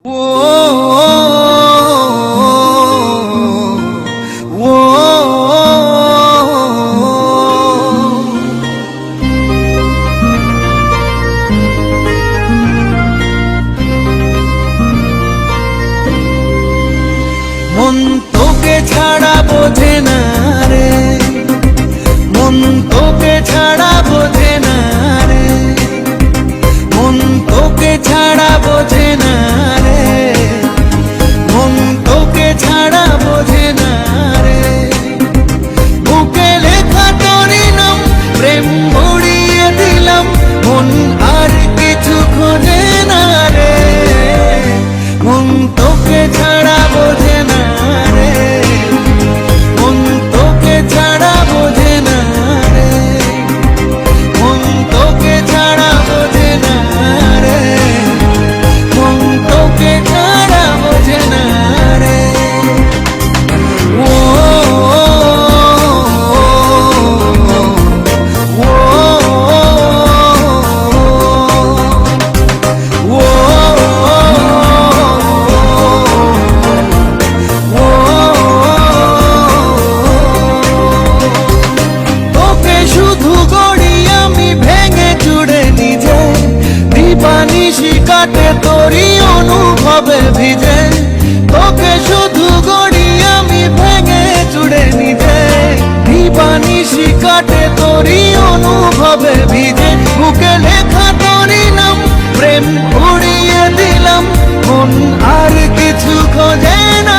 মন তোকে ছাড়া বোঝে না রে, মন তোকে ছাড়া বোঝে না রে, মন তোকে ছাড়া বোঝে না রে, মন তোকে ছাড়া বোঝে না রে। বুকে লেখা তোরি নাম প্রেম মুড়িয়ে দিলাম, মন আর কিছু খোঁজে না রে, মন তোকে ছাড়া বোঝে না রে, মন তোকে ছাড়া বোঝে না রে, মন তোকে ছাড়া বোঝে না রে, মন তোকে ছাড়া বোঝে না রে। ও কাটে তোরি অনুভবে ভিজে, তোকে শুধু গড়ি আমি ভেঙে চুড়ে নিজে, দিবানিশি কাটে তোরি অনুভবে ভিজে। বুকে লেখা তোরি নাম প্রেম উড়িয়ে দিলাম, মন আর কিছু খোঁজে না